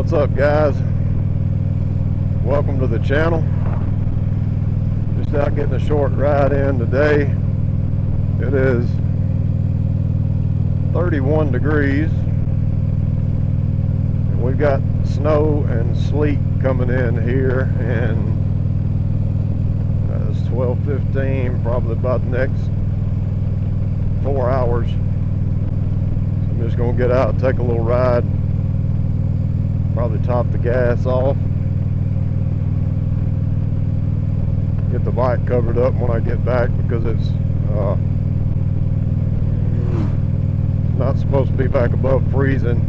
What's up, guys? Welcome to the channel. Just out getting a short ride in today. It is 31 degrees and we've got snow and sleet coming in here, and it's 12:15, probably about the next 4 hours. So I'm just gonna get out and take a little ride, probably top the gas off, get the bike covered up when I get back, because it's not supposed to be back above freezing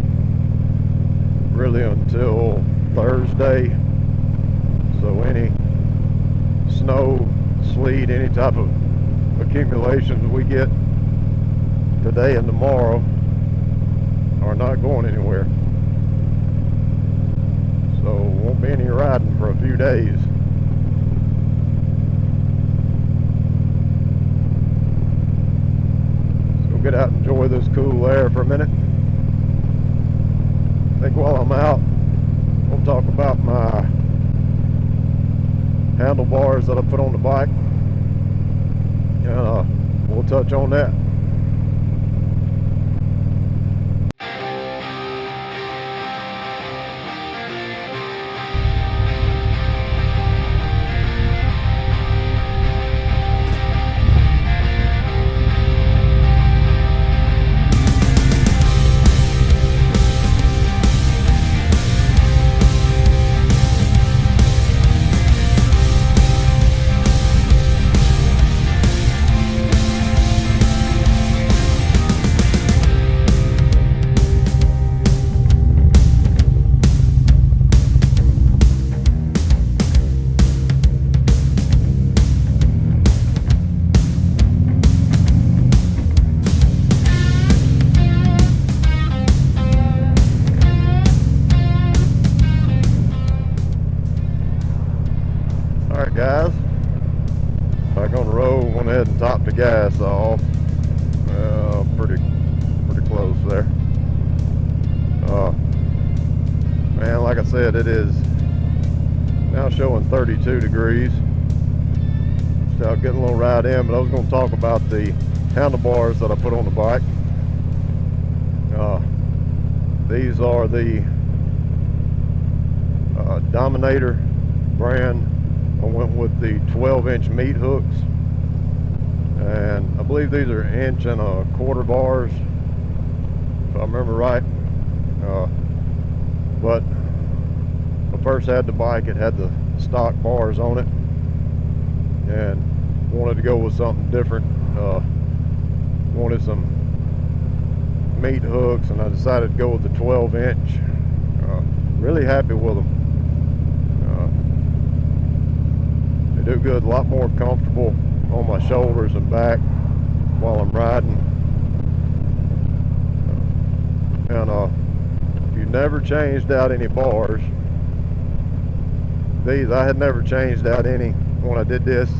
really until Thursday. So any snow, sleet, any type of accumulations we get today and tomorrow are not going anywhere. So won't be any riding for a few days. So get out and enjoy this cool air for a minute. I think while I'm out, we'll talk about my handlebars that I put on the bike, and we'll touch on that. Alright guys, back on the road. Went ahead and topped the gas off. Pretty close there. Man, like I said, it is now showing 32 degrees. Just out getting a little ride in, but I was going to talk about the handlebars that I put on the bike. These are the Dominator brand. I went with the 12-inch Meathooks, and I believe these are 1.25-inch bars, if I remember right. But I first had the bike, it had the stock bars on it, and wanted to go with something different. Wanted some Meathooks, and I decided to go with the 12-inch. Really happy with them. Do good, a lot more comfortable on my shoulders and back while I'm riding. And if you never changed out any bars, these I had never changed out any when I did this.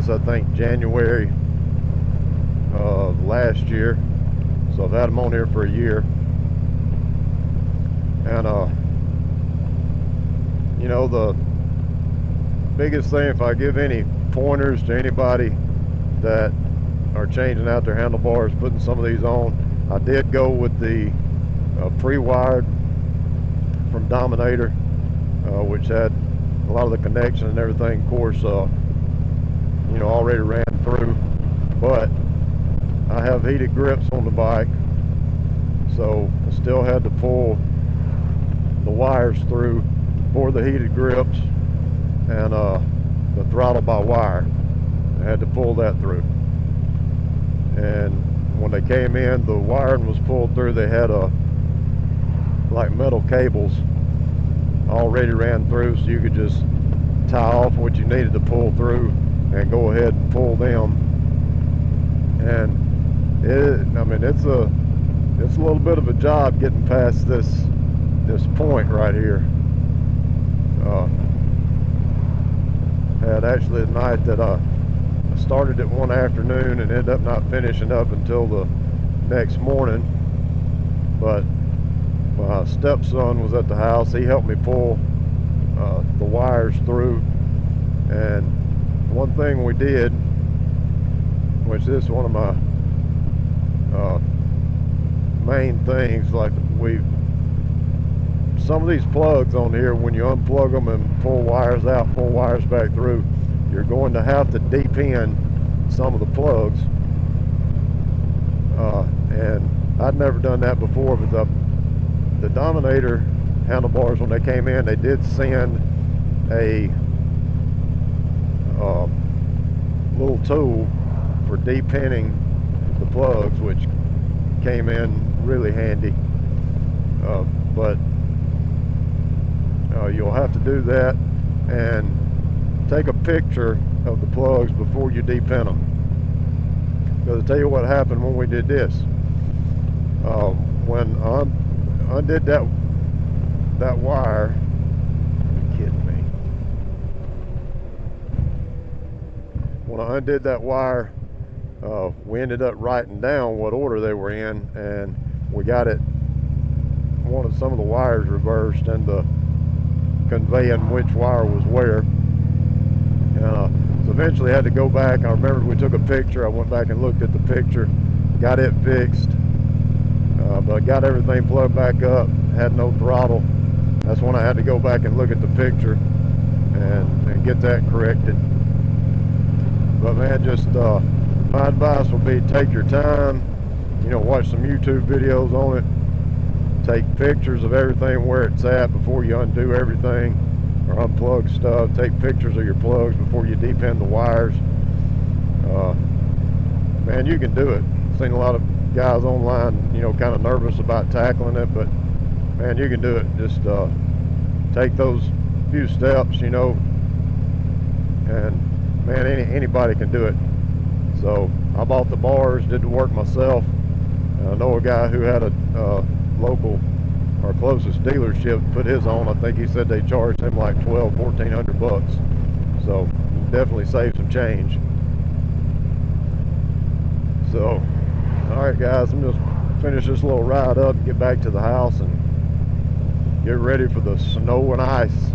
I think January of last year, so I've had them on here for a year. And you know, the biggest thing, if I give any pointers to anybody that are changing out their handlebars, putting some of these on, I did go with the pre-wired from Dominator, which had a lot of the connection and everything, of course, you know, already ran through. But I have heated grips on the bike, so I still had to pull the wires through for the heated grips, and the throttle by wire. I had to pull that through. And when they came in, the wiring was pulled through. They had like metal cables already ran through, so you could just tie off what you needed to pull through and go ahead and pull them. And I mean, it's a little bit of a job getting past this point right here. Had actually a night that I started it one afternoon and ended up not finishing up until the next morning. But My stepson was at the house. He helped me pull the wires through. And one thing we did, which this is one of my main things, like some of these plugs on here, when you unplug them and pull wires out, pull wires back through, you're going to have to depin some of the plugs. And I'd never done that before, but the Dominator handlebars, when they came in, they did send a little tool for depinning the plugs, which came in really handy. But you'll have to do that and take a picture of the plugs before you depin them. Because I'll tell you what happened when we did this. When I undid that wire, you're kidding me. When I undid that wire, we ended up writing down what order they were in, and we got it, some of the wires reversed, and the conveying which wire was where. So eventually I had to go back. I remember we took a picture. I went back and looked at the picture, got it fixed, but I got everything plugged back up, had no throttle. That's when I had to go back and look at the picture and get that corrected. But man, just my advice would be, take your time, watch some YouTube videos on it, take pictures of everything where it's at before you undo everything or unplug stuff. Take pictures of your plugs before you depin the wires. Man, you can do it. I've seen a lot of guys online, kind of nervous about tackling it, but man, you can do it. Just take those few steps, and man, anybody can do it. So I bought the bars, did the work myself. I know a guy who had a local, our closest dealership, put his on. I think he said they charged him like $1,200-$1,400. So definitely save some change. So, all right, guys, I'm just finish this little ride up and get back to the house and get ready for the snow and ice.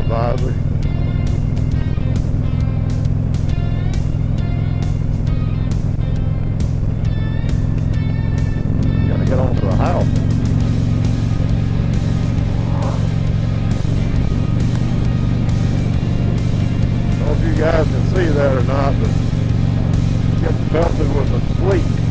Visor. Gotta get on to the house. I don't know if you guys can see that or not, but getting pelted with some sleet.